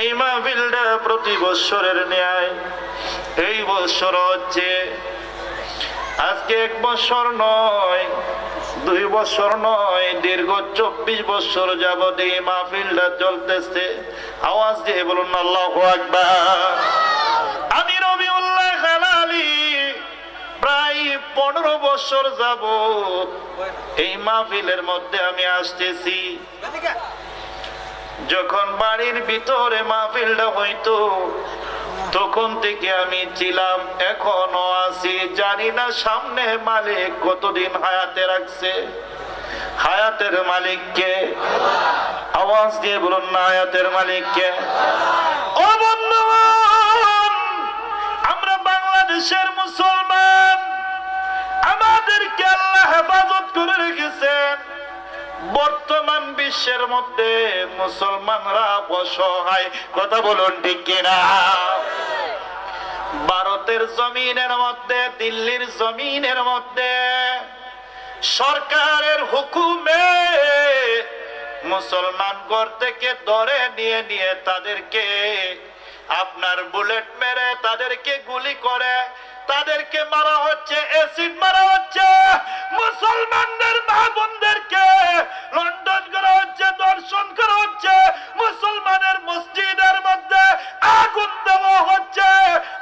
এই মাহফিলটা প্রতি বছরের ন্যায় এই বছর হচ্ছে আজকে 1 বছর নয়, 2 বছর নয়, দীর্ঘ 24 বছর যাবত এই মাহফিলটা চলতেছে। আওয়াজ দিয়ে বলুন আল্লাহু আকবার। আমি রবিউল্লাহ খালালি প্রায় 15 বছর যাবত এই মাহফিলের মধ্যে আমি আসতেছি। যখন বাড়ির ভিতরে মাহফিলটা হইতো তখন থেকে আমি ছিলাম, এখনো আছি। জানি না সামনে মালিক কতদিন হায়াতে রাখছে। হায়াতের মালিককে আওয়াজ দিয়ে বলুন না, হায়াতের মালিককে। ও বন্ধুগণ, আমরা বাংলাদেশের মুসলমান, আমাদেরকে আল্লাহ হেফাজত করে রেখেছেন। বর্তমান বিশ্বের মধ্যে মুসলমানরা অসহায়, কথা বলুন ঠিক কিনা। ভারতের জমিনের মধ্যে, দিল্লির জমিনের মধ্যে সরকারের হুকুমে মুসলমান ঘর থেকে ধরে নিয়ে নিয়ে তাদেরকে আপনার বুলেট মেরে, তাদেরকে গুলি করে, তাদেরকে মারা হচ্ছে, অ্যাসিড মারা হচ্ছে। মুসলমানদের মা বোনদেরকে লন্ডন করা হচ্ছে, দর্শন করা হচ্ছে। মুসলমানের মসজিদের মধ্যে আগুন দেওয়া হচ্ছে।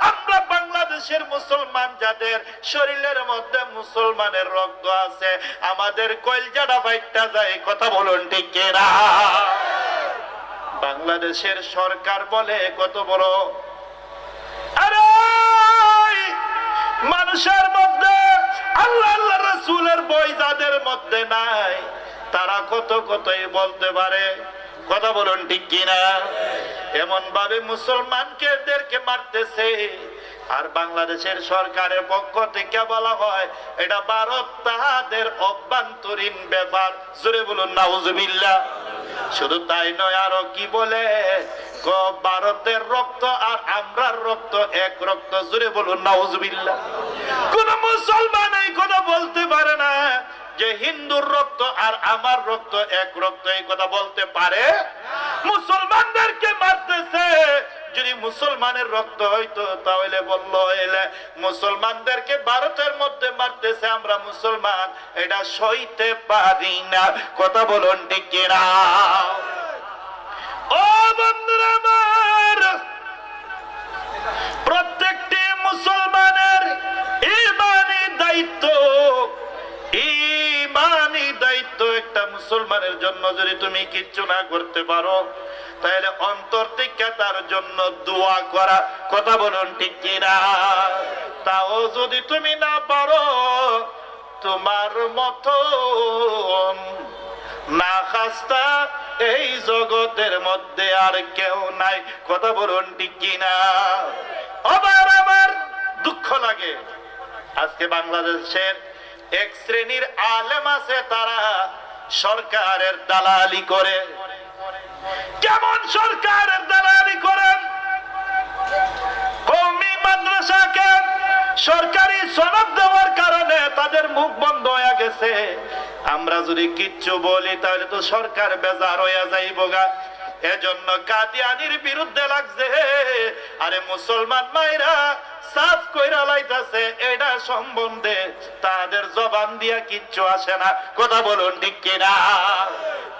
আমরা বাংলাদেশের মুসলমান যাদের শরীরের মধ্যে মুসলমানের রক্ত আছে, আমাদের কলজাটা ফাইটটা যায়, কথা বলুন ঠিক কিনা। বাংলাদেশের সরকার বলে কত বড়, আরে মানুষের মধ্যে আল্লাহ আল্লাহ রাসূলের ভয় যাদের মধ্যে নাই, তারা কত কতই বলতে পারে, কথা বলুন ঠিক কিনা। এমন ভাবে মুসলমানকে মারতেছে, আর বাংলাদেশের সরকারের পক্ষ থেকে বলা হয় এটা ভারত তাহাদের অভ্যন্তরীণ ব্যাপার। জোরে বলুন নাউজুবিল্লাহ। শুধু তাই নয়, আরো কি বলে, ভারতের রক্ত আর আমরার রক্ত এক রক্ত। জোরে বলুন নাউজুবিল্লাহ। কোন মুসলমান এই কথা বলতে পারে না যে হিন্দুর রক্ত আর আমার রক্ত এক রক্ত, এই কথা বলতে পারে? মুসলমানদেরকে মারতেছে। যদি মুসলমানের রক্ত হইতো তাহলে বললো এলে মুসলমানদেরকে ভারতের মধ্যে মারতেছে, আমরা মুসলমান, এটা সইতে পারি না, কথা বলুন ঠিক কিনা। ও বন্ধুরা আমার, প্রত্যেকটি মুসলমানের ঈমানি দায়িত্ব, ঈমানি দায়িত্ব একটা মুসলমানের জন্য যদি তুমি কিচ্ছু না করতে পারো তাহলে অন্তর থেকে তার জন্য দোয়া করা, কথা বলুন ঠিক কিনা। তাও যদি তুমি না পারো, তোমার মতো না খাস্তা এই জগতের মধ্যে আর কেউ নাই, কথা বলুন ঠিক কিনা। আবার আবার দুঃখ লাগে, আজকে বাংলাদেশের এক শ্রেণীর আলেম আছে, তারা সরকারের দালালি করে। কেমন সরকারের দালালি করেন? কওমি মাদ্রাসাকে সরকারি সনদ দেওয়ার কারণে তাদের মুখ বন্ধ হয়ে গেছে। আমরা যদি কিচ্ছু বলি তাহলে তো সরকার বেজার হয়ে যাইব গা। এজন্য কাদিয়ানির বিরুদ্ধে লাগছে। আরে মুসলমান মাইরা সাফ কইরা লাইতাছে, এটা সম্বন্ধে তাদের জবান দিয়া কিচ্ছু আসে না, কথা বলুন ঠিক কিনা।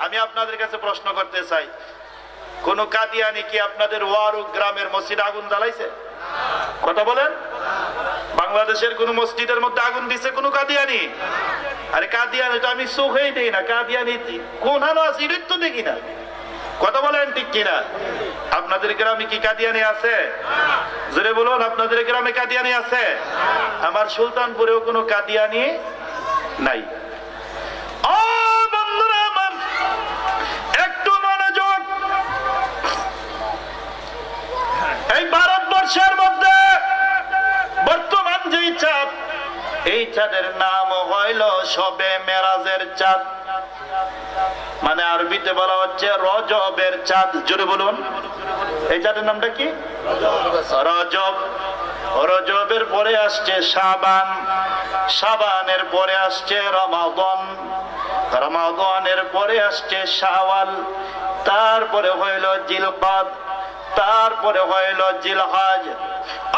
আমি আপনাদের কাছে প্রশ্ন করতে চাই, কোন কাদিয়ানি কি আপনাদের ওয়ারুক গ্রামের মসজিদ আগুন জ্বালাইছে? কথা বলেন। বাংলাদেশের কোন মসজিদের মধ্যে আগুন দিছে কোন কাদিয়ানি? আরে কাদিয়ানি তো আমি চোখেই দেই না, কাদিয়ানি কোন হানো আছে এটা তো দেখি না, কথা বলেন ঠিক কিনা। আপনাদের গ্রামে কি কাদিয়ানি আছে? জোরে বলুন, আপনাদের গ্রামে কাদিয়ানি আছে? আমার সুলতানপুরেও কোনো কাদিয়ানি নাই। ও বন্ধুরা আমার, একটু মনোযোগ। এই ভারতবর্ষের মধ্যে বর্তমান যেই চাঁদ, এই চাঁদের নাম হইল শবে মেরাজের চাঁদ, মানে আরবিতে বলা হচ্ছে রজবের চাঁদ। জোরে বলুন, এই চাঁদের নামটা কি? রজব। রজবের পরে আসছে শাবান, শাবানের পরে আসছে রমাদান, রমাদানের পরে আসছে শাওয়াল, তারপরে হইল জিলকাদ, তারপরে হইল জিলহজ।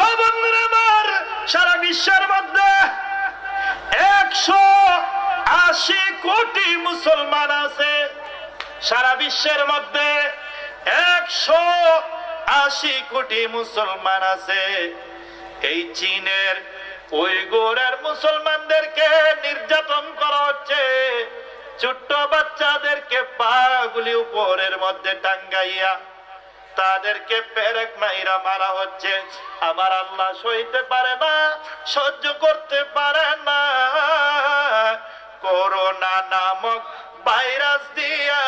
ও বন্ধুরা আমার, সারা বিশ্বের মধ্যে 180 কোটি মুসলমান আছে। সারা বিশ্বের মধ্যে 180 কোটি মুসলমান আছে। এই চীনের উইগুরের মুসলমানদেরকে নির্যাতন করা হচ্ছে। ছোট্ট বাচ্চাদেরকে পাগুলি উপরের মধ্যে টাঙ্গাইয়া তাদেরকে পেরেক মাইরা মারা হচ্ছে। আমার আল্লাহ সইতে পারে না, সহ্য করতে পারে না। করোনা নামক ভাইরাস দিয়া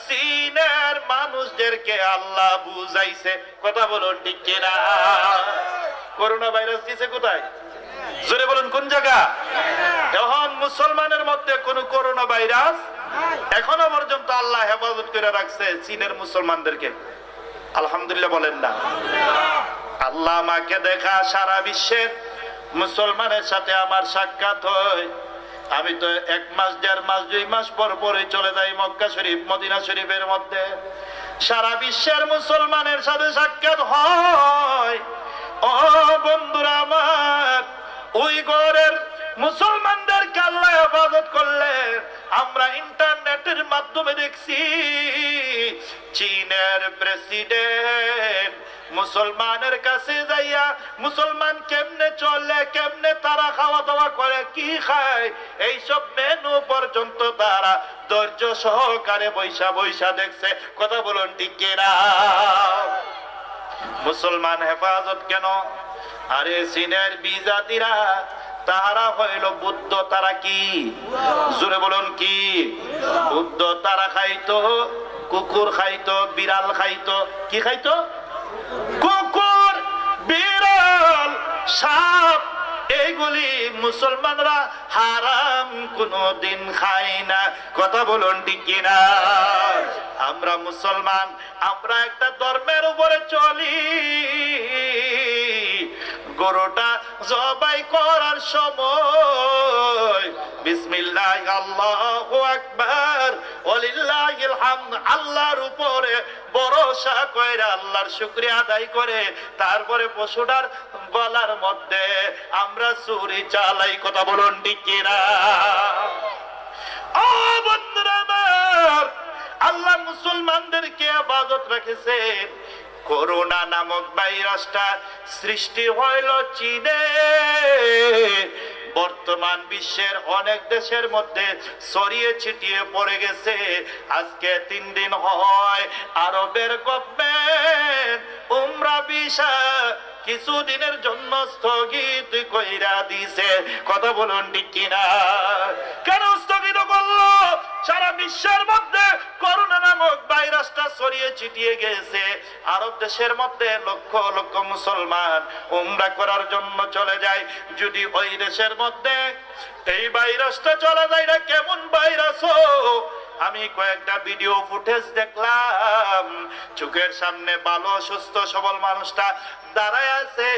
চীনের মানুষদেরকে আল্লাহ বুঝাইছে। কথা বলুন ঠিক কিনা? করোনা ভাইরাস দিছে কোথায়? জোরে বলুন কোন জায়গা? এখন মুসলমানের মধ্যে কোন করোনা ভাইরাস এখনো পর্যন্ত আল্লাহ হেফাজত করে রাখছে চীনের মুসলমানদেরকে। আলহামদুলিল্লাহ বলেন না? আল্লাহ আমাকে দেখা সারা বিশ্বের মুসলমানের সাথে আমার সাক্ষাৎ হয়। আমি তো 1 মাস 1.5 মাস 2 মাস পর পরে চলে যাই মক্কা শরীফ মদিনা শরীফের মধ্যে। সারা বিশ্বের মুসলমানের সাথে সাক্ষাৎ হয়। ও বন্ধুরা আমার, উইগুরের মুসলমানদেরকে আল্লাহ হেফাজত করলে আমরা ইন্টারনেটের মাধ্যমে দেখছি চীনের প্রেসিডেন্ট মুসলমানের কাছে যাইয়া মুসলমান কেমনে চলে, কেমনে তারা খাওয়া দাওয়া করে, কি খায়, এইসব মেনু পর্যন্ত তারা ধৈর্য সহকারে বৈশা বৈশা দেখছে। কথা বলুন ঠিক কিনা? মুসলমান হেফাজত কেন? আরে চীনের বিজাতিরা তারা হইল বুদ্ধ। তারা কি? জোরে বলুন কি? বুদ্ধ। তারা খাইতো কুকুর, খাইতো বিড়াল, খাইতো কি খাইতো? কুকুর, বিড়াল, সাপ। এইগুলি মুসলমানরা হারাম কোনদিন খায় না। কথা বলুন ঠিক কিনা? আমরা মুসলমান, আমরা একটা ধর্মের উপরে চলি। গরুটা জবাই করার সময় বিসমিল্লাহ আল্লাহু আকবার ওয়ালিল্লাহিল হামদ, আল্লাহর উপরে ভরসা কইরা আল্লাহর শুকরিয়া আদায় করে তারপরে পশুটার গলার মধ্যে আমরা ছুরি চালাই। কথা বলুন ঠিক কিনা? ও বন্ধুরা আমার, আল্লাহ মুসলমানদেরকে ইবাদত রেখেছেন। করোনা নামক ভাইরাসটা সৃষ্টি হইল চীনে। বর্তমান বিশ্বের অনেক দেশের মধ্যে ছড়িয়ে ছিটিয়ে পড়ে গেছে। আজকে 3 দিন হয় আরবের গভর্নমেন্ট উমরা ভিসা কিছুদিনের জন্য স্থগিত কইরা দিছে। কথা বলুন ঠিক কিনা? কেন স্থগিত করলো? সারা বিশ্বের মধ্যে করোনা নামক ভাইরাসটা ছড়িয়ে ছিটিয়ে গেছে। আরব দেশের মধ্যে লক্ষ লক্ষ মুসলমান উমরা করার জন্য চলে যায়। যদি ওই দেশের মধ্যে এই ভাইরাসটা চলে যায় না, কেমন ভাইরাস? আমি কয়েকটা ভিডিও ফুটেজ দেখলাম। চোখের সামনে ভালো সুস্থ সবল মানুষটা দাঁড়ায় আছে,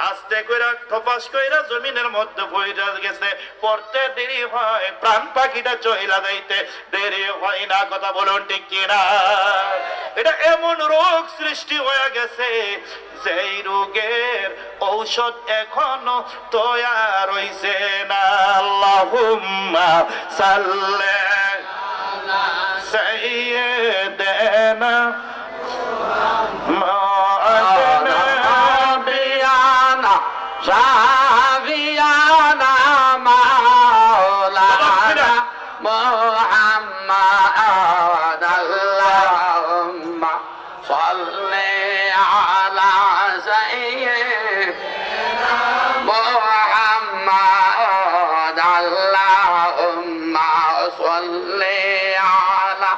আস্তে কইরা ঠপাস কইরা জমিনের মধ্যে পড়ে গেছে। পড়তে দেরি হয়, প্রাণ পাখিটা চইলা যাইতে দেরি হয় না। কথা বলুন ঠিক কিনা? এটা এমন রোগ সৃষ্টি হয়ে গেছে যেই রোগের ঔষধ এখনো তৈয়ার হইছে না। আল্লাহুম্মা সাল্লি সাইয়্যিদানা মাওলানা শাফিয়ানা মাওলানা মুহাম্মাদ আল্লাহুম্মা সাল্লি আলা সাইয়্যিদিনা মুহাম্মাদ আল্লাহুম্মা সাল্লি আলা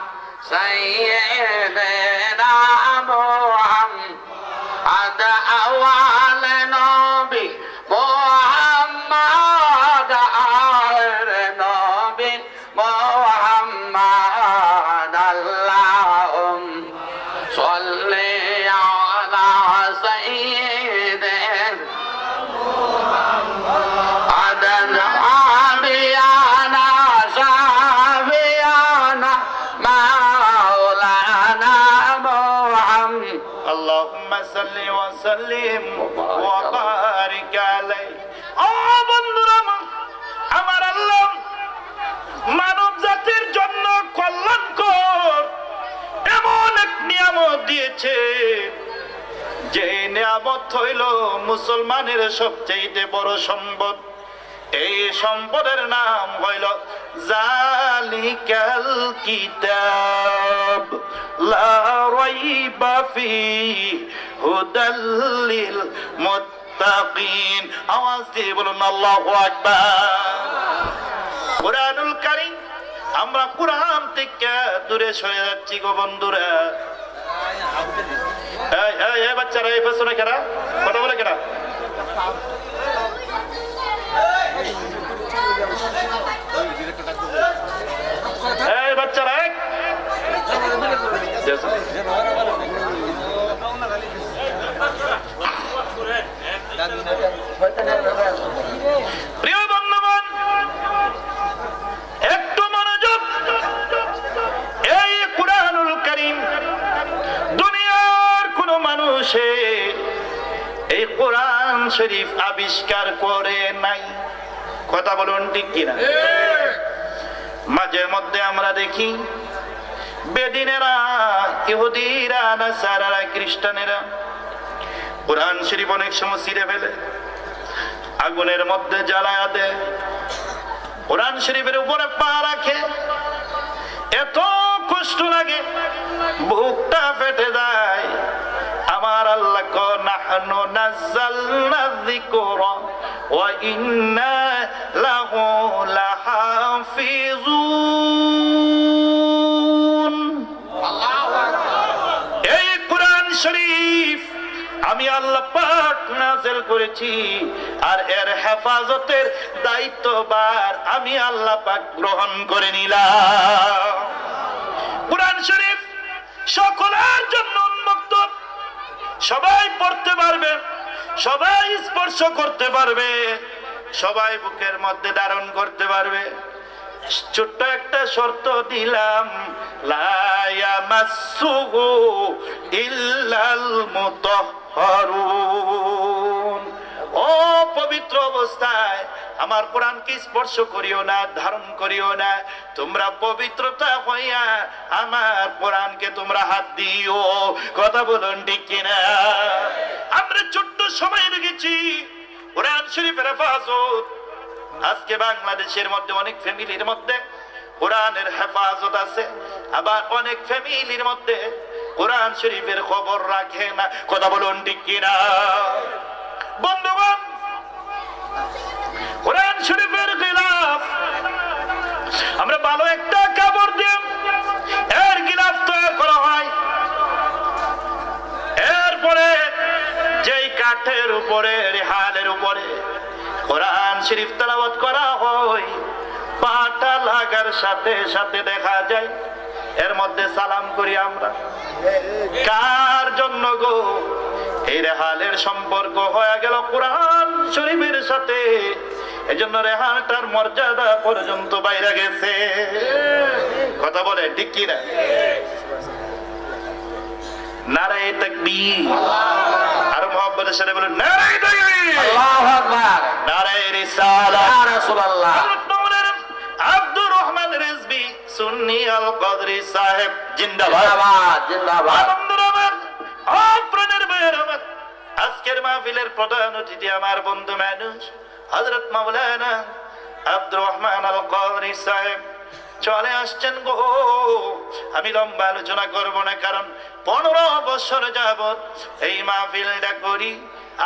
সাইয়্যিদিনা মুহাম্মাদ আওয়াল নবী মুহাম্মাদ আখির নবী মুহাম্মাদ আল্লাহুম্মা সাল্লি আলা সাইয়্যিদিনা মুহাম্মাদ আবিয়ানা শাফিয়ানা মাওলানা আল্লাহুম্মা সাল্লি ওয়া সাল্লিম ওয়া বারিক আলাইহি। ও বন্ধুরা, আমার আল্লাহ মানব জাতির জন্য কল্যাণকর এমন এক নিয়ামত দিয়েছে, যে নিয়ামত হইল মুসলমানের সবচেয়ে বড় সম্পদ। এই সম্পদের নাম হইল জালিকাল কিতাব লা রাইবা ফিহি হুদাল লিল মুত্তাকিন। আওয়াজ দিয়ে বলুন আল্লাহু আকবার। কুরআনুল কারীম, আমরা কুরআন থেকে দূরে সরে যাচ্ছি গো বন্ধুরা। এই বাচ্চারা, এই পেছনে কেনা কথা বলে কেনা? এই বাচ্চারা, প্রিয় বন্ধুগণ, একটু মনোযোগ। এই কুরআনুল কারীম দুনিয়ার কোন মানুষে এই কোরআন শরীফ আবিষ্কার করে নাই। কথা বলুন ঠিক কিনা? মাঝে মধ্যে আমরা দেখি বেদিনেরা, ইহুদিরা, নাসারারা, খ্রিস্টানেরা কোরআন শরীফ অনেক সময় ছিঁড়ে ফেলে, আগুনের মধ্যে জ্বালায়া দেয়, কোরআন শরীফের উপরে পা রাখে। এত কষ্ট লাগে, বুকটা ফেটে যায়। আমার আল্লাহ কো নাহনু নাযালনা যিকরা ওয়া ইন্না লাহু লাহাফিজুন। আল্লাহু আকবার। এই কোরআন শরীফ আমি আল্লাহ পাক নাযিল করেছি, আর এর হেফাজতের দায়িত্বভার আমি আল্লাহ পাক গ্রহণ করে নিলাম। কোরআন শরীফ সকলের জন্য উন্মুক্ত, সবাই পড়তে পারবে, সবাই স্পর্শ করতে পারবে, সবাই বুকের মধ্যে ধারণ করতে পারবে। ছোট্ট একটা শর্ত দিলাম, লা ইয়ামাসসুহু ইল্লাল মুতাহহারুন। ও পবিত্র অবস্থায় আমার কোরআনকে স্পর্শ করিও না, ধারণ করিও না। তোমরা পবিত্রতা হইয়া আমার কোরআনকে তোমরা হাত দিও। কথা বলুন ঠিক কিনা? আমরা ছোট্ট সময় লেগেছি কোরআন শরীফের হেফাজত। আজকে বাংলাদেশের মধ্যে অনেক ফ্যামিলির মধ্যে কোরআনের হেফাজত আছে, আবার অনেক ফ্যামিলির মধ্যে কোরআন শরীফের খবর রাখে না। কথা বলুন ঠিক কিনা? বন্ধুগণ, কোরআন শরীফের গিলাফ আমরা ভালো একটা কাপড় দিয়ে এর গিলাফ তৈরি করা হয়। এরপরে যেই কাঠের উপরে, রেহালের উপরে কোরআন শরীফ তেলাওয়াত করা হয়, পাটা লাগার সাথে সাথে দেখা যায় এর মধ্যে সালাম করি আমরা। কার জন্য গো? এই রেহালের সম্পর্ক হয়ে গেল কোরআন শরীফের সাথে, এজন্য রেহালটার মর্যাদা পর্যন্ত বাইরে গেছে। কথা বলে ঠিক কিনা? নারায়ে তাকবীর। আর মুহাব্বতের সাথে বলেন নারায়ে তাকবীর, আল্লাহু আকবার, নারায়ে রিসালাত, ইয়া রাসূলুল্লাহ। আব্দুর রহমান রিজভী সুন্নি আল কদরি সাহেব জিন্দাবাদ, জিন্দাবাদ। প্রাণের ভাইয়ের আমার, আজকের মাহফিলের প্রধান অতিথি আমার বন্ধু মানুষ হযরত মাওলানা আব্দুর রহমান আল কদরি সাহেব চলে আসছেন গো। আমি লম্বা আলোচনা করব না, কারণ 15 বছর যাবত এই মাহফিলটা করি।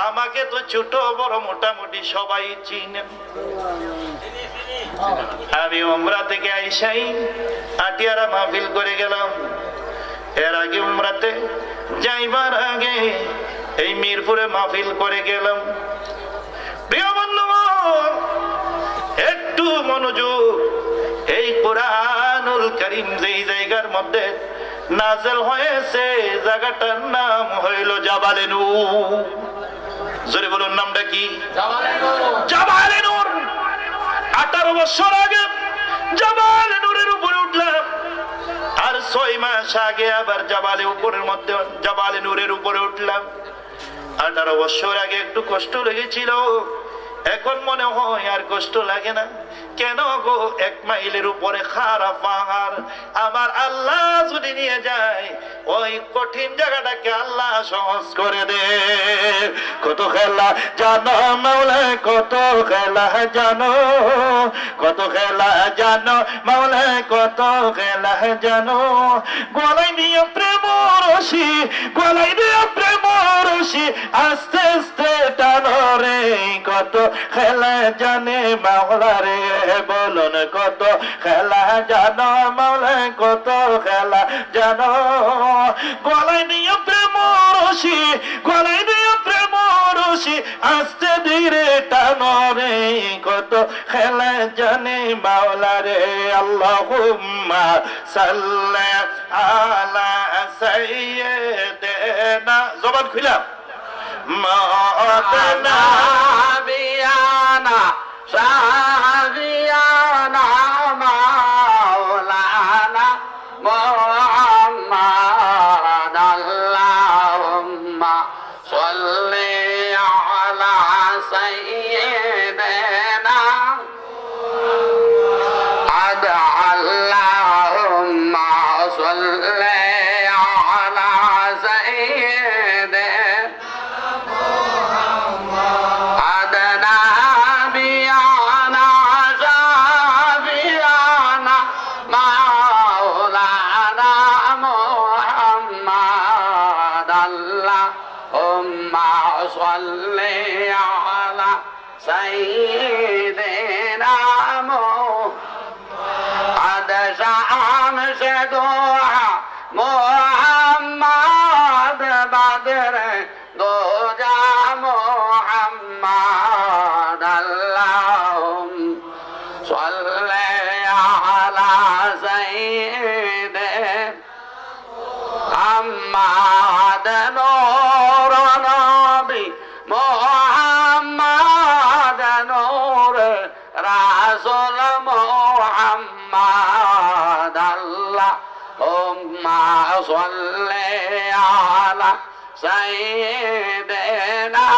আমাকে তো ছোট বড় মোটামুটি সবাই চিনেন। আমি উমরা থেকে আইসাই আটিয়ারা মাহফিল করে গেলাম। এর আগে উমরাতে যাইবার আগে এই মিরপুরে মাহফিল করে গেলাম। প্রিয় বন্ধুগণ, একটু মনোযোগ। এই কোরআনুল কারীম যেই জায়গার মধ্যে নাযিল হয়েছে, জায়গাটার নাম হইল জাবালে নূর। জোরে বলুন, নামটা কি? জাবালে নূর। 18 বছর আগে জাবালে নূরের উপরে উঠলাম, আর 6 মাস আগে আবার জাবালে উপরের মধ্যে জাবালে নূরের উপরে উঠলাম। 18 বছর আগে একটু কষ্ট লেগেছিল, এখন মনে হয় আর কষ্ট লাগে না। কেন গো? 1 মাইলের উপরে খাড়া পাহাড়, আমার আল্লাহ যদি নিয়ে যায় ওই কঠিন জায়গাটাকে আল্লাহ সহজ করে দে। কত খেলা জানো মাওলা, কত খেলা জানো, কত খেলা জানো মাওলা, কত খেলা জানো। গলায় নিয়ে প্রেম রশি, গলায় নিয়ে প্রেম রশি, আস্তে আস্তে টানো রে। কত খেলা জানে মাওলা রে, বলুন কত খেলা জানো মাওলা, কত খেলা জানো। গলায় নিয়ে প্রেম রশি, গলায় নিয়ে প্রেম রশি, আস্তে ধীরে টানো রে। কত খেলা জানে মাওলা রে। আল্লাহুম্মা সাল্লি আলা সাইয়্যিদিনা, জবান খুলা, মাওলানা বিয়ানা শাহিয়ানা মাওলানা মুহাম্মাদ। আল্লাহুম্মা সাল্লি আলা সাইয়্যিদিনা আল্লাহুম্মা সাল্লি আলা সাইয়্যিদিনা سيدنا محمد شمس دوحة محمد بدر دوجا محمد اللهم صل على سيدنا محمد نور نبي محمد نور رسول محمد اللهم صل على سيدنا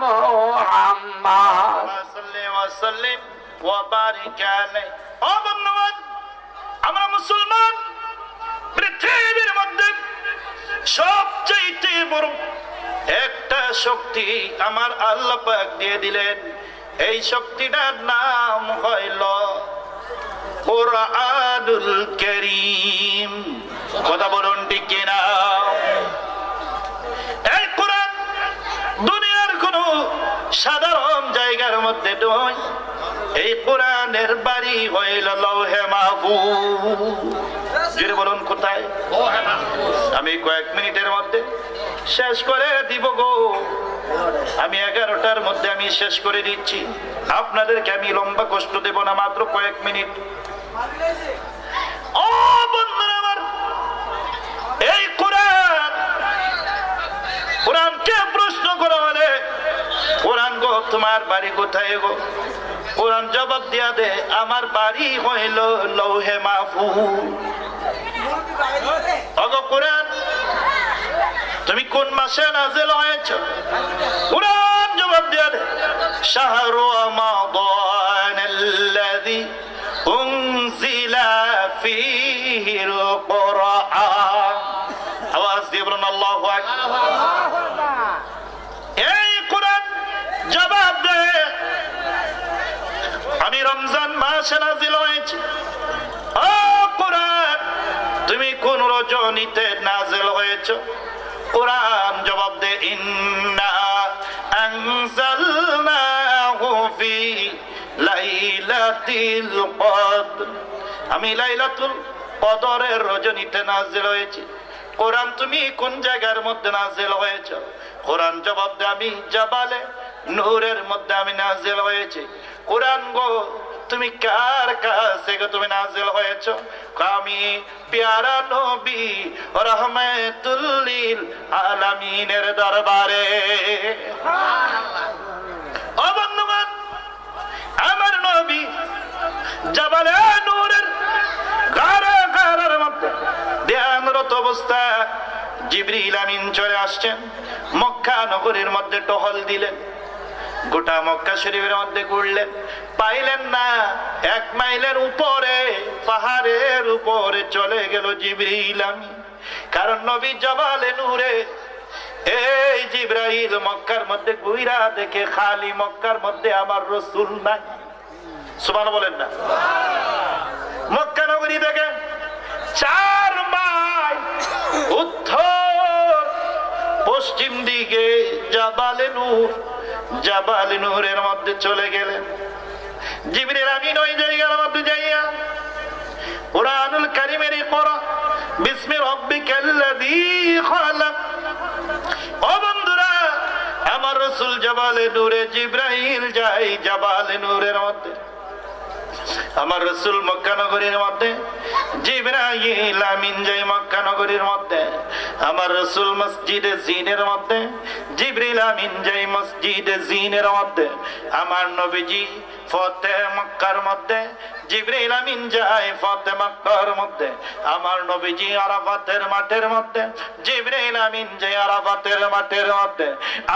محمد صل وسلم وبارك عليه। ও বন্ধুগণ, আমরা মুসলমান পৃথিবীর মধ্যে সবচেয়ে বড় একটা শক্তি আমার আল্লাহ পাক দিয়ে দিলেন। এই শক্তিটার নাম হইল কুরআনুল কারীম। কথা বলুন ঠিক কিনা? এই কোরআন দুনিয়ার কোন সাধারণ জায়গার মধ্যে নয়, এই কোরআনের বাড়ি হইল লৌহে মাহফুজ। জোরে বলুন কোথায়? আমি কয়েক মিনিটের মধ্যে শেষ করে দিব গো। আমি 11টার মধ্যে আমি শেষ করে দিচ্ছি। আপনাদেরকে আমি লম্বা কষ্ট দেব না, মাত্র কয়েক মিনিট। ও বন্ধুরা আমার, এই কোরআনকে প্রশ্ন করা হলে, কোরআন গো তোমার বাড়ি কোথায় গো? কোরআন জবাব দিয়া দে, আমার বাড়ি হইল লৌহে মাহফুজ। ওগো কোরআন, তুমি কোন মাসে নাযিল হয়েছে? কোরআন জবাব দিয়া দে, শাহরু রমাদানাল্লাযী উনজিলা ফীহিল কুরআন। আওয়াজ দিয়ে বলুন আল্লাহু আকবার। এই কোরআন জবাব দে, আমি রমজান মাসে নাযিল হয়েছে। ও কোরআন, তুমি কোন রজনীতে নাযিল হয়েছে? কোরআন জবাব দে, ইন্না আনজালনাহু ফি লাইলাতিল কদর। আমি লাইলাতুল কদরের রজনীতে নাযিল হয়েছি। কোরআন তুমি কোন জায়গার মধ্যে নাযিল হয়েছে? কোরআন জবাব দে, আমি জাবালে নূরের মধ্যে আমি নাযিল হয়েছি। কোরআন গো, তুমি কার কাছে গো তুমি নাযিল হয়েছো? আমি প্যারা নবী রহমাতুল লিল আলামিনের দরবারে। ও বন্ধুগণ, আমার নবী জাবালে নূরের গাড়ার মধ্যে দেয়া অবস্থা জিবরিল আমিন চলে আসছেন, মক্কা নগরীর মধ্যে টহল দিলেন, গোটা মক্কা শরীফের মধ্যে ঘুরলেন, পাইলেন না। 1 মাইলের উপরে পাহাড়ের উপরে চলে গেল জিবরিল আমিন, কারণ নবী জাবালে নূরে। এই জিবরাইল মক্কার মধ্যে ঘুইরা দেখে খালি মক্কার মধ্যে আমার রাসূল নাই। সুবহানাল্লাহ বলেন না। মক্কা নগরী থেকে 4 মাইল উত্তর পশ্চিম দিকে জাবালে নূরের মধ্যে চলে গেলেন। জিবরিল আমিন ওই জায়গার মধ্যে যাইয়া কুরআনুল কারীমের ইকরা বিসমি রাব্বিকাল্লাযী খালাক। ও বন্ধুরা, আমার রাসূল জাবালে নূরে, জিবরাইল যায় জাবালে নূরের মধ্যে। আমার রাসূল মক্কা নগরীর মধ্যে, জিবরাইল আমিন যায় মক্কা নগরীর মধ্যে। আমার রাসূল মসজিদে জিনের মধ্যে, জিবরিল আমিন যায় মসজিদে জিনের মধ্যে। আমার নবীজি ফতে মক্কার মধ্যে, জিবরিল আমিন যায় ফতে মক্কার মধ্যে। আমার নবীজি আরাফাতের মাঠের মধ্যে, জিবরিল আমিন যায় আরাফাতের মাঠের মধ্যে।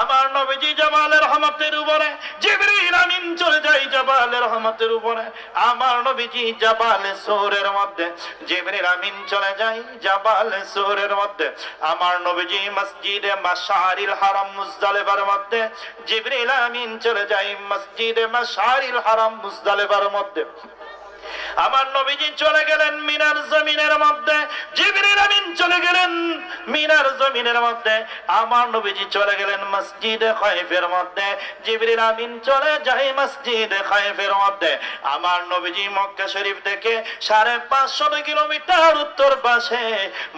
আমার নবীজি জাবালে রহমতের উপরে, জিবরিল আমিন চলে যায় জাবালে রহমতের উপরে। আমার নবীজি জাবালে সূরের মধ্যে, জিবরিল আমিন চলে যায় জাবালে সূরের মধ্যে। আমার নবীজি মসজিদে মাশআরিল হারাম মুজদালিফার মধ্যে, জিবরিল আমিন চলে যায় মসজিদে মাশআরিল হারাম মুজদালিফার মধ্যে। আমার নবীজি চলে গেলেন মিনার জমিনের মধ্যে, জিবরিল আমিন চলে গেলেন মিনার জমিনের মধ্যে। আমার নবীজি চলে গেলেন মসজিদে খাইফের মধ্যে, জিবরিল আমিন চলে যায় মসজিদে খাইফের মধ্যে। আমার নবীজি মক্কা শরীফ থেকে 550 কিলোমিটার উত্তর পাশে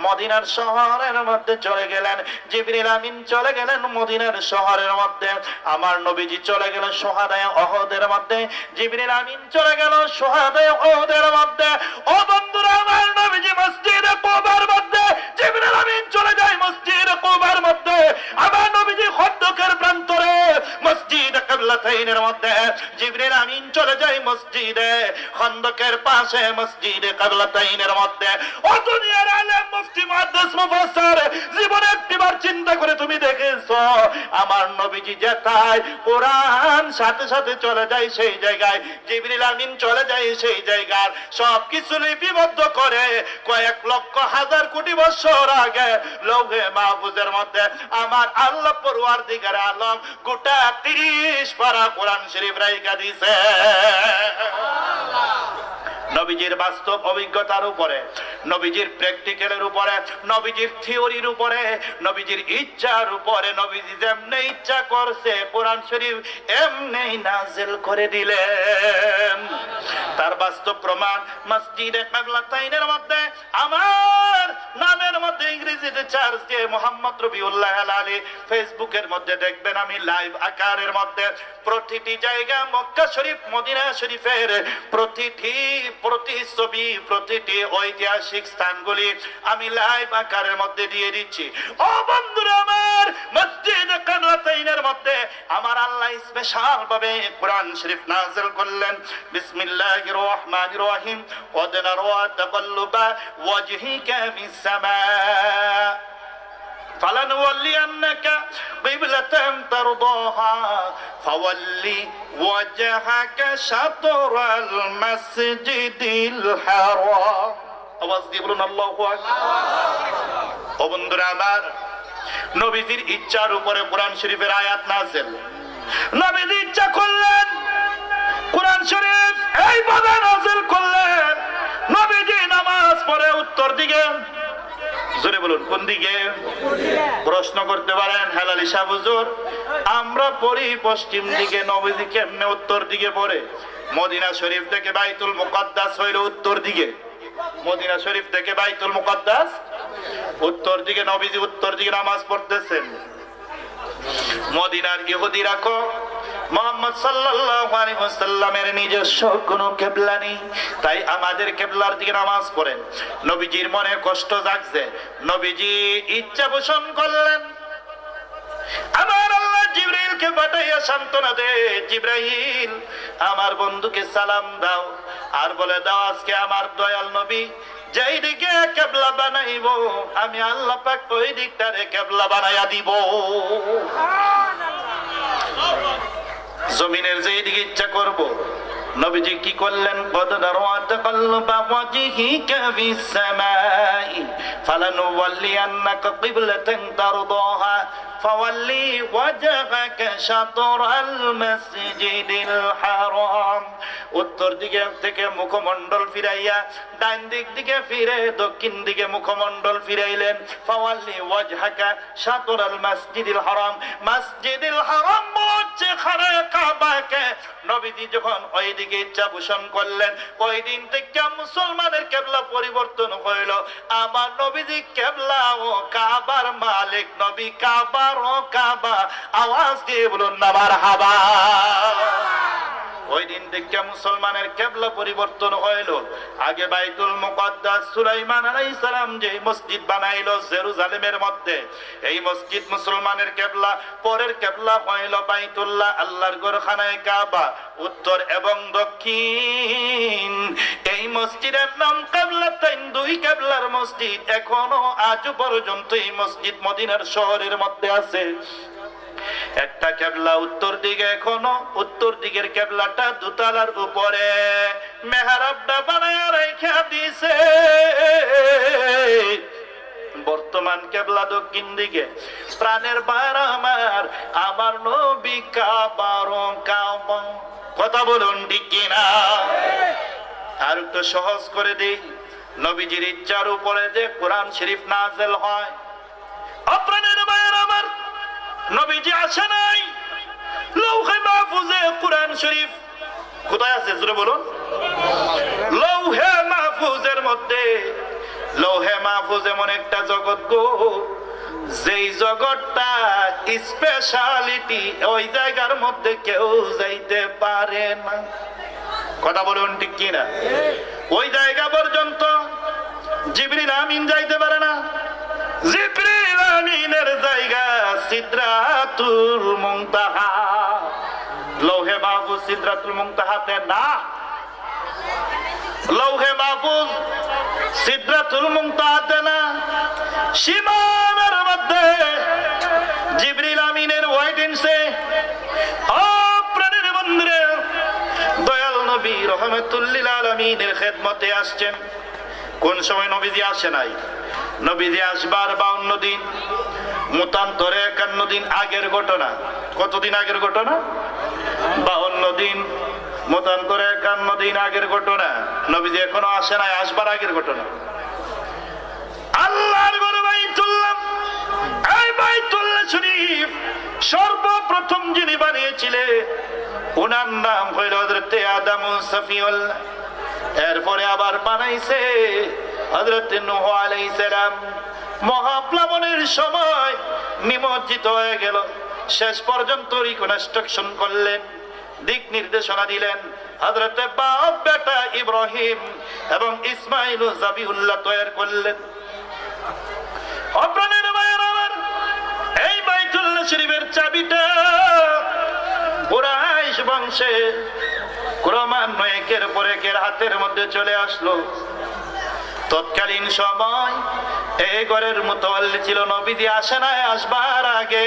মদিনার শহরের মধ্যে চলে গেলেন, জিবরিল আমিন চলে গেলেন মদিনার শহরের মধ্যে। আমার নবীজি চলে গেলেন শুহাদায়ে উহুদের মধ্যে, জিবরিল আমিন চলে গেল শুহাদায়ে উহুদের মধ্যে। ও বন্ধুরা, আমার নবীজি মসজিদে কুবার মধ্যে, জিবরিল আমিন চলে যায় মসজিদে কুবার মধ্যে। আমার নবীজি খন্দকের প্রান্তরে মসজিদে কিবলাতাইনের মধ্যে, জিবরিল আমিন চলে যায় মসজিদে খন্দকের পাশে মসজিদে কিবলাতাইনের মধ্যে। ও দুনিয়ার আলেম মুফতি মুহাদ্দিস মুফাসসির, জীবনে একবার চিন্তা করে তুমি দেখেছো আমার নবীজি যেথায় কোরআন সাথে সাথে চলে যায় সেই জায়গায়, জিবরিল আমিন চলে যায় সেই জায়গার সবকিছু লিপিবদ্ধ করে কয়েক লক্ষ হাজার কোটি বছর আগে লৌহে মাহফুজের মধ্যে আমার আল্লাহ পরওয়ারদিগার আলম গোটা 30 পারা কোরআন শরীফ রাইখা দিয়েছে। নবীজির বাস্তব অভিজ্ঞতার উপরে, নবীজির প্র্যাকটিক্যালের উপরে, নবীজির থিওরির উপরে, নবীজির ইচ্ছার উপরে, নবীজি যেমনি ইচ্ছা করছে কোরআন শরীফ এমনি নাজিল করে দিলেন। তার বাস্তব প্রমাণ মসজিদে কিবলাতাইনের মধ্যে আমার নামের মধ্যে ইংরেজিতে চার্জ দিয়ে মোহাম্মদ রবিউল্লাহ আলী ফেসবুকের মধ্যে দেখবেন আমি লাইভ আকারের মধ্যে প্রতিটি জায়গা মক্কা শরীফ মদিনা শরীফের প্রতি ছবি, প্রতিটি ঐতিহাসিক স্থানগুলি আমি লাইভ আকারের মধ্যে দিয়ে দিচ্ছি। ও বন্ধুরা আমার, মসজিদে কিবলাতাইনের মধ্যে আমার আল্লাহ স্পেশাল ভাবে কোরআন শরীফ নাযিল করলেন। বিসমিল্লাহির রহমানির রহিম। ওয়াদ নারা তাকাল্লুবা ওয়াজহিকা ফিস সামা فلنولينك قبلة ترضاها فول وجهك شطر المسجد الحرام আওয়াজ দিয়ে বলুন আল্লাহু আকবার। ও বন্ধুরা আমার, নবীজির ইচ্ছার উপরে কোরআন শরীফের আয়াত নাযিল। নবীজি ইচ্ছা করলেন কোরআন শরীফ এইভাবে নাযিল করলেন। নবীজি নামাজ পড়ে উত্তর দিকে, জোরে বলুন কোন দিকে? প্রশ্ন করতে পারেন হেলালি শাহ হুজুর, আমরা পড়ি পশ্চিম দিকে, নবীজি কেমনে উত্তর দিকে পড়ে? মদিনা শরীফ থেকে বাইতুল মুকাদ্দাস হইল উত্তর দিকে, মদিনা শরীফ থেকে বাইতুল মুকাদ্দাস উত্তর দিকে, নবীজি উত্তর দিকে নামাজ পড়তেছেন। মদিনার ইহুদিরা কো মুহাম্মদ সাল্লাল্লাহু আলাইহি ওয়াসাল্লামের নিজস্ব কোনো কিবলা নেই, তাই আমাদের কিবলার দিকে নামাজ পড়েন। নবীজির মনে কষ্ট জাগছে, নবীজি ইচ্ছা পোষণ করলেন। আমার আল্লাহ জিবরাইলকে পাঠাইয়া সান্ত্বনা দে, জিবরাইল আমার বন্ধুকে সালাম দাও আর বলে দাও আজকে আমার দয়াল নবী যেই দিকে কেবলা বানাইব আমি আল্লাহ পাক ওই দিকটারে কেবলা বানাইয়া দিব। জমিনের যেই দিকে ইচ্ছা করব। নবীজি কি করলেন? কদ নারা তাকাল্লুবা ওয়াজহিকা ফিস সামাই ফালানুওয়াল্লিয়ান্নাকা কিবলাতান তারদাহা ফাওয়াল্লি ওয়াজহাকা শাতরাল মাসজিদিল হারাম। উত্তর দিকে থেকে মুখমণ্ডল ফিরাইয়া ডান দিক দিকে ফিরে দক্ষিণ দিকে মুখমণ্ডল ফিরাইলেন। ফাওয়াল্লি ওয়াজহাকা শাতরাল মাসজিদিল হারাম। মসজিদুল হারাম হচ্ছে খানা কাবাকে নবীজি যখন ওই দিকে ইচ্ছা পোষণ করলেন ওই দিন থেকে মুসলমানের কেবলা পরিবর্তন হইল। আমার নবীজি কেবলা ও কাবার মালিক নবী। কাবার ও কাবা, আওয়াজ দিয়ে বলুন না মারহাবা। ওই দিন থেকে মুসলমানের কেবলা পরিবর্তন হইল। আগে বাইতুল মুকদ্দাস সুলাইমান আলাইহিস সালাম যে মসজিদ বানাইলো জেরুজালেমের মধ্যে, এই মসজিদ মুসলমানের কেবলা। পরের কেবলা হইল বাইতুল্লাহ, আল্লাহর ঘরখানায় কাবা। উত্তর এবং দক্ষিণ এই মসজিদের নাম কিবলাতাইন, দুই কেবলার মসজিদ। এখনো আজ পর্যন্ত এই মসজিদ মদিনার শহরের মধ্যে আছে। একটা কেবলা উত্তর দিকে, এখনো উত্তর দিকের কেবলাটা দোতলার উপরে মেহরাবটা বানায় রেখে দিছে। বর্তমান কেবলা দক্ষিণ দিকে। প্রাণের বার আমার, আমার নবী কাবার কাবা। কথা বলুন ঠিক কিনা? আর একটু সহজ করে দিই, নবীজির ইচ্ছার উপরে যে কোরআন শরীফ নাযিল হয়। প্রাণের বার আমার, নবীজি আসে নাই লৌহে মাহফুজে কোরআন শরীফ কোথায় আছে জোরে বলুন? লৌহে মাহফুজের মধ্যে। লৌহে মাহফুজ এমন একটা জগৎ গো, যেই জগৎটা স্পেশালিটি ওই জায়গার মধ্যে কেউ যাইতে পারে না। কথা বলুন ঠিক কিনা? ওই জায়গা পর্যন্ত জিবরিল আমিন যাইতে পারে না। জিবরিল আমিনের জায়গা সিদরাতুল মুনতাহা। লৌহে মাহফুজ সিদরাতুল মুনতাহাতে না। লৌহে মাহফুজ সিদরাতুল মুনতাহাতে না। সীমানার মধ্যে জিবরিল আমিনের ওয়াইডেন্সে। প্রাণের বন্ধুরে, দয়াল নবী রহমাতুল লিল আলামিনের খেদমতে আসছেন। কোন সময় নবীজি আসে নাই? নবীজি আসবার 52 দিন, মতান্তরে 51 দিন আগের ঘটনা। কতদিন আগের ঘটনা? 52 দিন, মতান্তরে 51 দিন আগের ঘটনা। নবীজি এখনো আসে নাই, আসবার আগের ঘটনা। আল্লাহর ঘর বাইতুল্লাহ, এই বাইতুল্লাহ শরীফ সর্বপ্রথম যিনি বানিয়েছিলেন ওনার নাম হইল হযরত আদম সফিউল্লাহ। এরপরে আবার বানাইছে হযরত নূহ আলাইহিস সালাম। মহাপ্লাবনের সময় নিমজ্জিত হয়ে গেল। শেষ পর্যন্ত রিকনস্ট্রাকশন করলেন, দিক নির্দেশনা দিলেন। হযরত বাপ বেটা ইব্রাহিম এবং ইসমাইল ও জাবিউল্লাহ তৈরি করলেন। অপ্রাণের ভাইয়ের আমার, এই বাইতুল্লাহ শরীফের চাবিটা কুরাইশ বংশে ক্রমান্বয়ে একের পর একের হাতের মধ্যে চলে আসলো। তৎকালীন সময় এই ঘরের মুতাওয়াল্লি ছিল নবীজি আসে নাই, আসবার আগে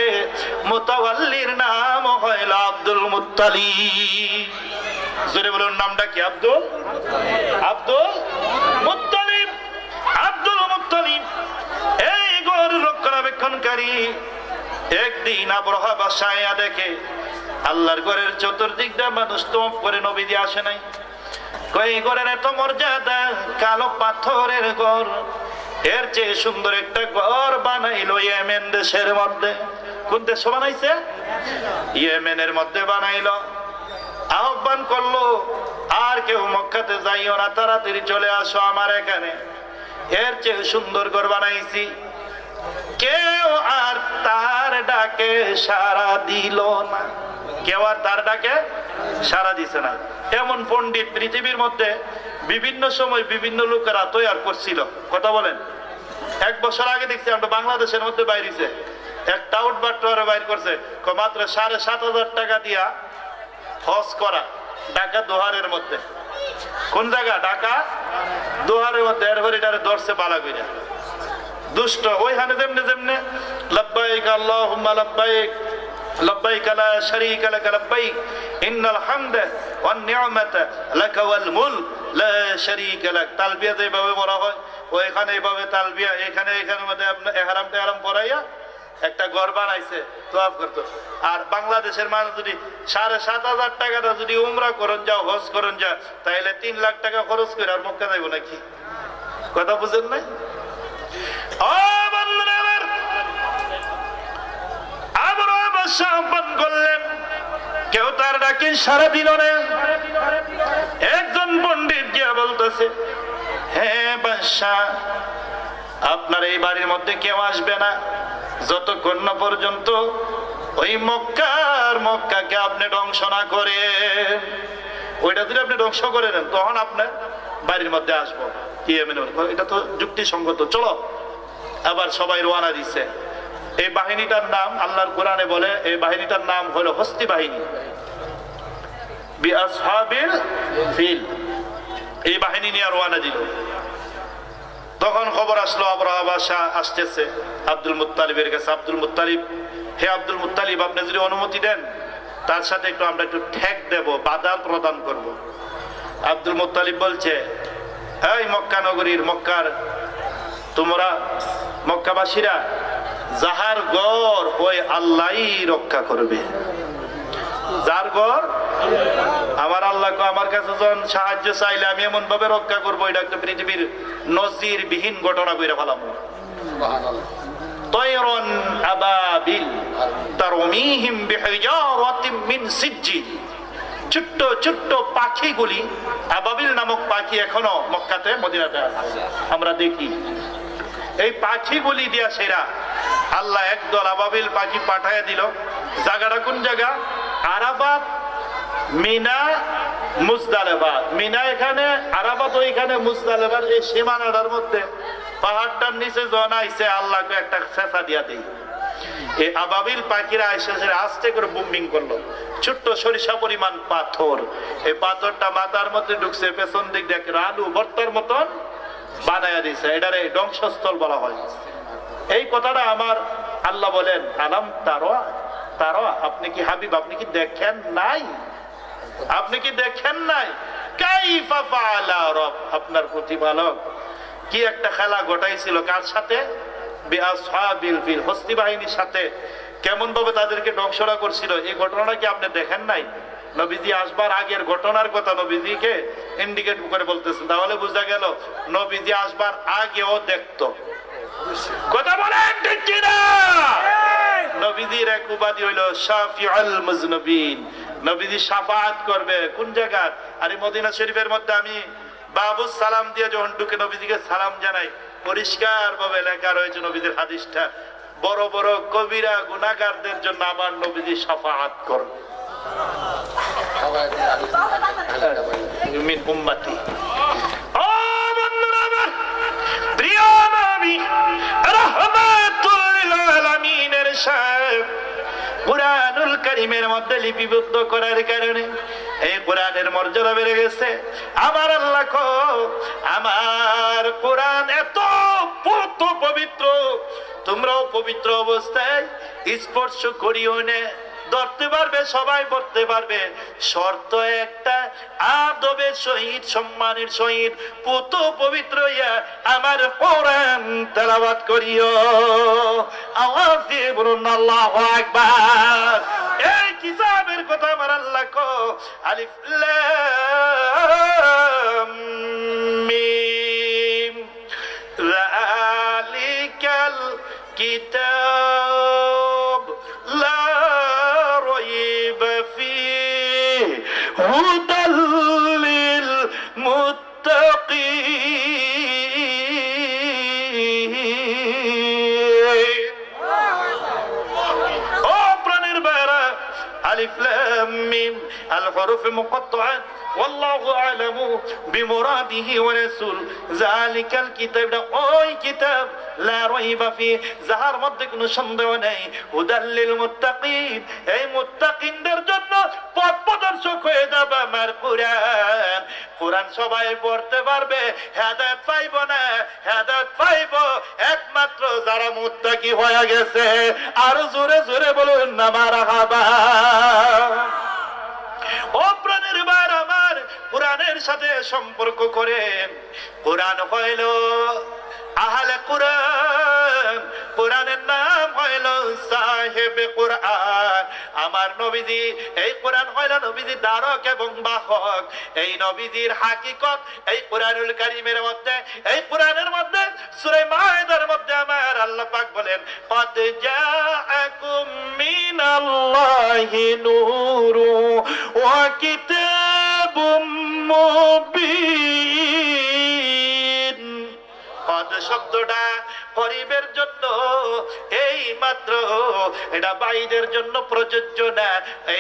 মুতাওয়াল্লির নাম হইল আব্দুল মুত্তালিব। জোরে বলুন নামটা কি? Abdul Abdul Muttalib. Abdul Muttalib এই ঘর রক্ষণাবেক্ষণকারী। একদিন আবরাহা বাসায় দেখে আল্লাহর ঘরের চতুর্দিকটা মানুষ তওয়াফ করে, নবীজি আসে নাই। কই ঘরের এত মর্যাদা, কালো পাথরের ঘর, এর চেয়ে সুন্দর একটা ঘর বানাইলো ইয়েমেন দেশের মধ্যে। কোন দেশে বানাইছে? ইয়েমেনের মধ্যে বানাইলো। আহ্বান করলো, আর কেউ মক্কাতে যাইও না, তাড়াতাড়ি চলে আসো আমার এখানে, এর চেয়ে সুন্দর ঘর বানাইছি। কেউ আর তার ডাকে সাড়া দিল না। কেউ আর তার ডাকে সাড়া দিছে না। এমন পণ্ডিত পৃথিবীর মধ্যে বিভিন্ন সময় বিভিন্ন লোকেরা তৈরি করছিল। কথা বলেন, 1 বছর আগে দেখছি আমরা বাংলাদেশের মধ্যে বাইরেছে এক টাউট বাট্টারে বাইর করছে, মাত্র 7,500 টাকা দিয়া হজ করা ঢাকা দোহারের মধ্যে। কোন জায়গা? ঢাকা দোহারের মধ্যে এরপরে ধরছে বালা কইরা দুষ্ট। ওইখানে যেমনে যেমনে লব্বাইক আল্লাহুম্মা লব্বাইক লব্বাইক লা শারীকা লাক লব্বাইক ইন্নাল হামদা ওয়ান নি'মাতা লাকা ওয়াল মুলক লা শারীকা লাক, তালবিয়া যেভাবে বলা হয় ওইখানে এইভাবে তালবিয়া, এখানের মধ্যে আপনার ইহরাম পরাইয়া একটা ঘর বানাইছে তোয়াফ করতো। আর বাংলাদেশের মানুষ যদি 7,500 টাকাটা যদি উমরা করন যাও, হজ করন যা, তাইলে 3 লাখ টাকা খরচ করে আর মক্কা যাইব নাকি? কথা বুঝেন নাই? ও বন্ধুরা আমার, আবার বাদশা আহ্বান করলেন, কেউ তার ডাকে সারা দিল না। একজন পণ্ডিত গিয়া বলতেছে, হ্যাঁ বাদশা, আপনার এই বাড়ির মধ্যে কেউ আসবে না যতক্ষণ না পর্যন্ত ওই মক্কাকে আপনি ধ্বংস না করে। ওইটা যদি আপনি ধ্বংস করে নেন তখন আপনার বাড়ির মধ্যে আসবো। কি এটা তো যুক্তিসঙ্গত, চলো। আবার সবাই রওনা দিচ্ছে। এই বাহিনীটার নাম আল্লাহর কোরআনে বলে, এই বাহিনীটার নাম হলো হস্তি বাহিনী, বিআসহাবিল ফিল। এই বাহিনী নিয়ে রওনা দিল। তখন খবর আসলো আবরাহা বাদশা আসতেছে আব্দুল মুত্তালিবের কাছে। আব্দুল মুত্তালিব, হে আব্দুল মুত্তালিব, আপনি যদি অনুমতি দেন তার সাথে আমরা একটু ঠেক দেব, বাধা প্রদান করব। আব্দুল মুত্তালিব বলছে, এই মক্কা নগরীর তোমরা মক্কাবাসীরা, যাহার ঘর ওই আল্লাহই রক্ষা করবে। যার ঘর আমার আল্লাহকে আমার কাছে যখন সাহায্য চাইলে আমি এমন ভাবে রক্ষা করবো, এটা একটা পৃথিবীর নজির বিহীন ঘটনা কইরা ফেলাম। তয়রন আবাবিল তারমিহিম বিহিজারাতিন মিন সিজ্জিল। ছোট্ট ছোট্ট পাখিগুলি, আবাবিল নামক পাখি এখনো মক্কাতে মদিনাতে আছে, আমরা দেখি। এই পাখিগুলি দিয়া সেরা আল্লাহ একদল আবাবিল পাখি পাঠাইয়া দিল। জায়গাটা কোন জায়গা? আরাফাত, মিনা, মুজদালিফা। মিনা এখানে, আরাফাত ওইখানে, মুজদালিফার এই সীমানাটার মধ্যে পাহাড়টার নিচে জন আইছে, আল্লাহকে একটা চেঁচা দিয়া দেই। এই আবাবিল পাখিরা এসে আস্তে করে বুমিং করলো। ছোট্ট সরিষা পরিমাণ পাথর, এই পাথরটা মাথার মধ্যে ঢুকছে, পেছন দিক দেখে আলু ভর্তার মতন বানাইয়া দিছে। এটারে ধ্বংসস্থল বলা হয়। এই কথাটা আমার আল্লাহ বলেন, আলাম তারা, আপনি কি হাবিব, আপনি কি দেখেন নাই? আপনি কি দেখেন নাই? কাইফা ফাআলা রব, আপনার প্রতিপালক কি একটা খেলা ঘটাইছিল। কার সাথে? বিআসহাবিল ফিল, হস্তি বাহিনীর সাথে। কেমন ভাবে তাদেরকে ধ্বংসরা করছিল, এই ঘটনাটা কি আপনি দেখেন নাই? নবীজি আসবার আগের ঘটনার কথা নবীজিকে ইন্ডিকেট করে বলতেছেন। তাহলে বোঝা গেল নবীজি আসবার আগেও দেখতো। কথা বলেন ঠিক কিনা? নবীজির এক উপাধি হইল শাফিউল মুজনবিন। নবীজি শাফাআত করবে কোন জায়গায়? আরে মদিনা শরীফের মধ্যে আমি বাবু সালাম দিয়ে যখন ঢুকে নবীজিকে সালাম জানাই, পরিষ্কার ভাবে লেখা রয়েছে নবীজির হাদিসটা, বড় বড় কবিরা গুনাহগারদের জন্য আমার নবীজি শাফাআত করবে। মিন উম্মতি। ও বন্ধুরা আমার, প্রিয় নবী রাহমাতুল লিল আলামিনের শান কুরআনুল কারীমের মধ্যে লিপিবদ্ধ করার কারণে এই কোরআনের মর্যাদা বেড়ে গেছে। আমার আল্লাহ আমার কোরআন এত পবিত্র, তোমরাও পবিত্র অবস্থায় স্পর্শ করিও না। ধরতে পারবে, সবাই পড়তে পারবে, শর্ত একটা, আদবের সহিত, সম্মানের সহিত পুত পবিত্র হইয়া আমার কোরআন তেলাওয়াত করিও। আওয়াজ দিয়ে বলুন আল্লাহু আকবার। এই কিতাবের কথা আমার আল্লাহ আলিফ লাম মিম যালিকাল কিতাব লা هدى للمتقين। ও প্রাণের বাইরা, আলিফ লাম মিম আল হুরুফ মুকাত্তাআত ওয়াল্লাহু আ'লামু বিমুরাদিহি ওয়া রাসূল যালিকাল কিতাব, ওই কিতাব লা রাইবা ফি, যাহার মধ্যে কোনো সন্দেহ নেই, হুদাল লিল মুত্তাকিন, এই মুত্তাকিনদের জন্য পথ প্রদর্শক হয়ে যাবে আমার কোরআন। কোরআন সবাই পড়তে পারবে, হেদায়েত পাইব না, হেদায়েত পাইব একমাত্র যারা মুত্তাকি হয়ে গেছে। আর জোরে জোরে বলুন না মারহাবা। ও প্রাণের ভাইরা আমার, কোরআনের সাথে সম্পর্ক করেন। কোরআন হইল আহলে কোরআন, কোরআনের নাম হইল সাহেবে কোরআন। আমার নবীজি, এই কোরআন হইল নবীজির দ্বারক এবং বাহক। এই নবীজির হাকিকত এই কোরআনুল কারীমের মধ্যে, এই কোরআনের মধ্যে সূরা মাইদার মধ্যে আমার আল্লাহ পাক বলেন, কদ জাআকুম মিনাল্লাহি নূরু ওয়া কিতাবুম মুবিন। পদ শব্দটা গরিবের জন্য এই মাত্র, এটা বাইদের জন্য প্রযোজ্য না।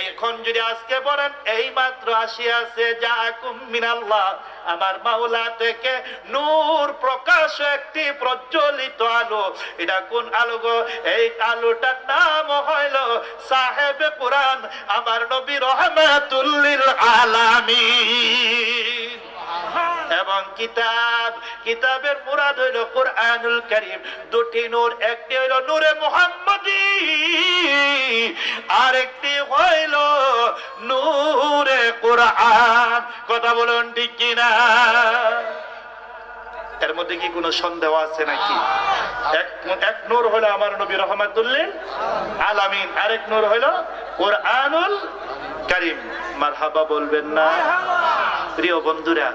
এখন যদি আজকে বলেন এই মাত্র আসিয়াছে জাআকুম মিনাল্লাহ, আমার মাওলা থেকে নূর প্রকাশ, একটি প্রজ্বলিত আলো। এটা কোন আলো গো? এই আলোটার নাম হইল সাহেবে কোরআন, আমার নবী রহমাতুল লিল আলামিন। এবং কিতাব, কিতাবের মুরাদ হইল কোরআনুল কারীম। দুটি নূর, একটি হইল নূরে মুহাম্মদী, আর একটি হইল নূরে কোরআন। কথা বলুন ঠিক কিনা? এর মধ্যে কি কোনো সন্দেহ আছে নাকি? এক নূর হলো আমার নবী রহমাতুল লিল আলামিন, আরেক নূর হলো কোরআনুল কারীম। মারহাবা বলবেন না? প্রিয় বন্ধুরা,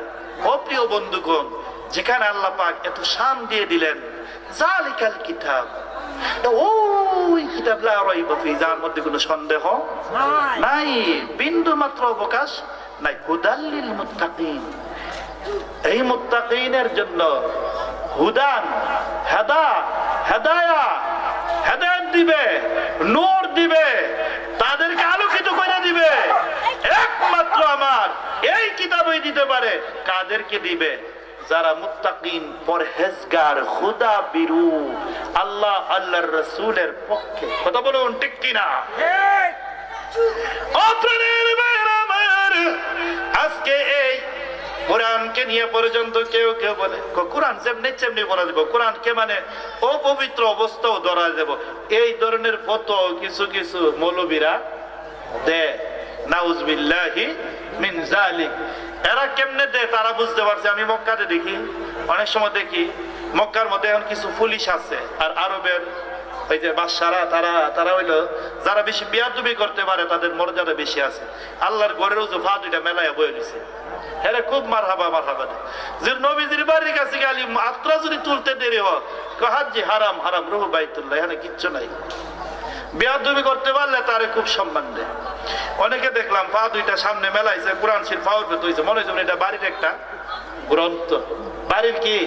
ও প্রিয় বন্ধুগণ, যেখানে আল্লাহ পাক এত শান দিয়ে দিলেন, জালিকাল কিতাব, ওই কিতাব লা রাইবা ফি, যার মধ্যে কোনো সন্দেহ নাই, বিন্দু মাত্র অবকাশ নাই, হুদাল লিল মুত্তাকিন, এই মুত্তাকিনের জন্য হুদান, হেদায়েত দিবে, নূর দিবে, তাদেরকে আলোকিত করে দিবে। একমাত্র আমার এই কিতাবই দিতে পারে। কাদেরকে দিবে? যারা মুত্তাকিন, পরহেজগার, খুদা বিরু, আল্লাহ আল্লাহর রাসূলের পক্ষে। কথা বলুন ঠিক কিনা? আজকে এই কোরআনকে নিয়ে পর্যন্ত কেউ কেউ বলে কোরআন যেমনি পড়া দেব, কোরআনকে মানে অপবিত্র অবস্থাও ধরা দেব, এই ধরনের ফতোয়া কিছু কিছু মৌলবীরা দেয়। নাউজুবিল্লাহি মিন যালিক। এরা কেমনে দেয় তারা বুঝতে পারছে। আমি মক্কাতে দেখি, অনেক সময় দেখি মক্কার মধ্যে এখন কিছু পুলিশ আছে, আর আরবের ওই যে বাদশারা, তারা হইলো যারা বেশি বিয়াদবি করতে পারে তাদের মর্যাদা বেশি আছে। আল্লাহর ঘরেরও যে ফা দুইটা মেলায় বয়ে দিছে, এরা খুব মারহাবা যে নবীজির বাড়ির কাছে গেলি আত্রা যদি তুলতে দেরি হয়, হাজ্জি হারাম হারাম রুহু বাইতুল্লাহ, এখানে কিচ্ছু নাই। বিয়াদবি করতে পারলে তারে খুব সম্মান দেয়। অনেকে দেখলাম পা দুইটা সামনে মেলাইছে, কোরআন শরীফ ফাউল হইছে, মনে হচ্ছে এটা বাড়ির একটা গ্রন্থ। বাড়ির কি?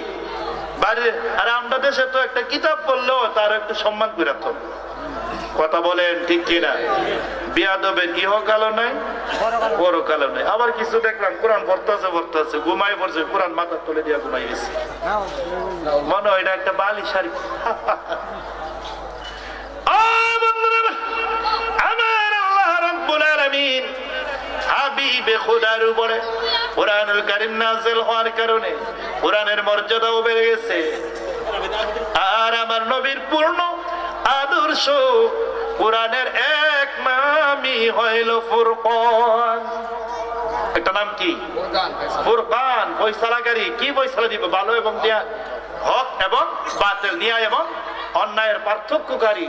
বাড়ির। আর আমরা দেশে তো একটা কিতাব পড়লেও তার একটু সম্মান করে রাখতো। কথা বলেন ঠিক কিনা? বিয়াদবের ইহকালও নাই, পরকালও নাই। আবার কিছু দেখলাম কোরআন পড়তেছে ঘুমাই পড়ছে, কোরআন মাথার তুলে দিয়ে ঘুমাই গেছে, মনে হয় এটা একটা বালি শাড়ি। আমার আল্লাহ রাব্বুল আলামিন হাবিবে খোদার উপরে কোরআনুল কারীম নাযিল হওয়ার কারণে কোরআনের মর্যাদাও বেড়ে গেছে। আর আমার নবীর পূর্ণ আদর্শ কোরআনের এক নামই হইল ফুরকান। একটা নাম কি? ফুরকান। ফয়সালাকারী। কি ফয়সালা দিবে? ভালো এবং দিয়া, হক এবং বাতিল, ন্যায় এবং অন্যায়ের পার্থক্যকারী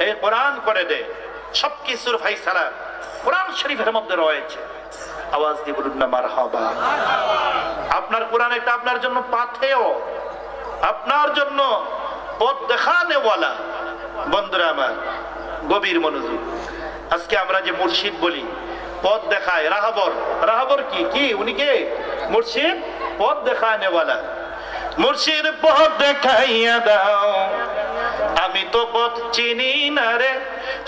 এই কোরআন করে দেয়। সবকিছুর ফয়সালা কোরআন শরীফের মধ্যে রয়েছে। আওয়াজ দিয়ে বলুন না মারহাবা। আপনার কোরআন একটা আপনার জন্য পাথেয়, আপনার জন্য পথ দেখানেওয়ালা। বন্ধুরা আমার, গভীর মনোযোগ। আজকে আমরা যে মুর্শিদ বলি, পথ দেখায়, রাহাবর কি উনি কে? মুর্শিদ, পথ দেখানেওয়ালা। মুর্শিদ পথ দেখাইয়া দাও, আমি তো পথ চিনি না রে,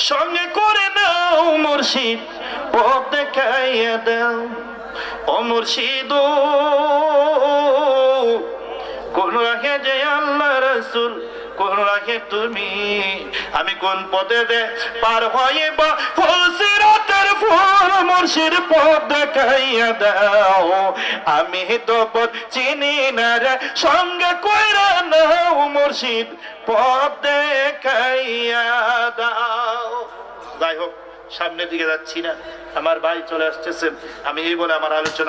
সঙ্গে করে নাও মুর্শিদ পথ দেখাইয়া দাও। ও মুর্শিদ কোন রাখে যে আল্লাহ রসুল, কোন রাখে তুমি, আমি কোন পথে দে পার হইব ফুলসিরাতের ফুল, মুর্শিদ পথ দেখাইয়া দাও, আমি তো পথ চিনি না রে, সঙ্গে কইরা নাও, মুর্শিদ পথ দেখাইয়া দাও। যাই হোক, সামনের দিকে যাচ্ছি না, আমার ভাই চলে আসতেছেন, আমি এই বলে আমার আলোচনা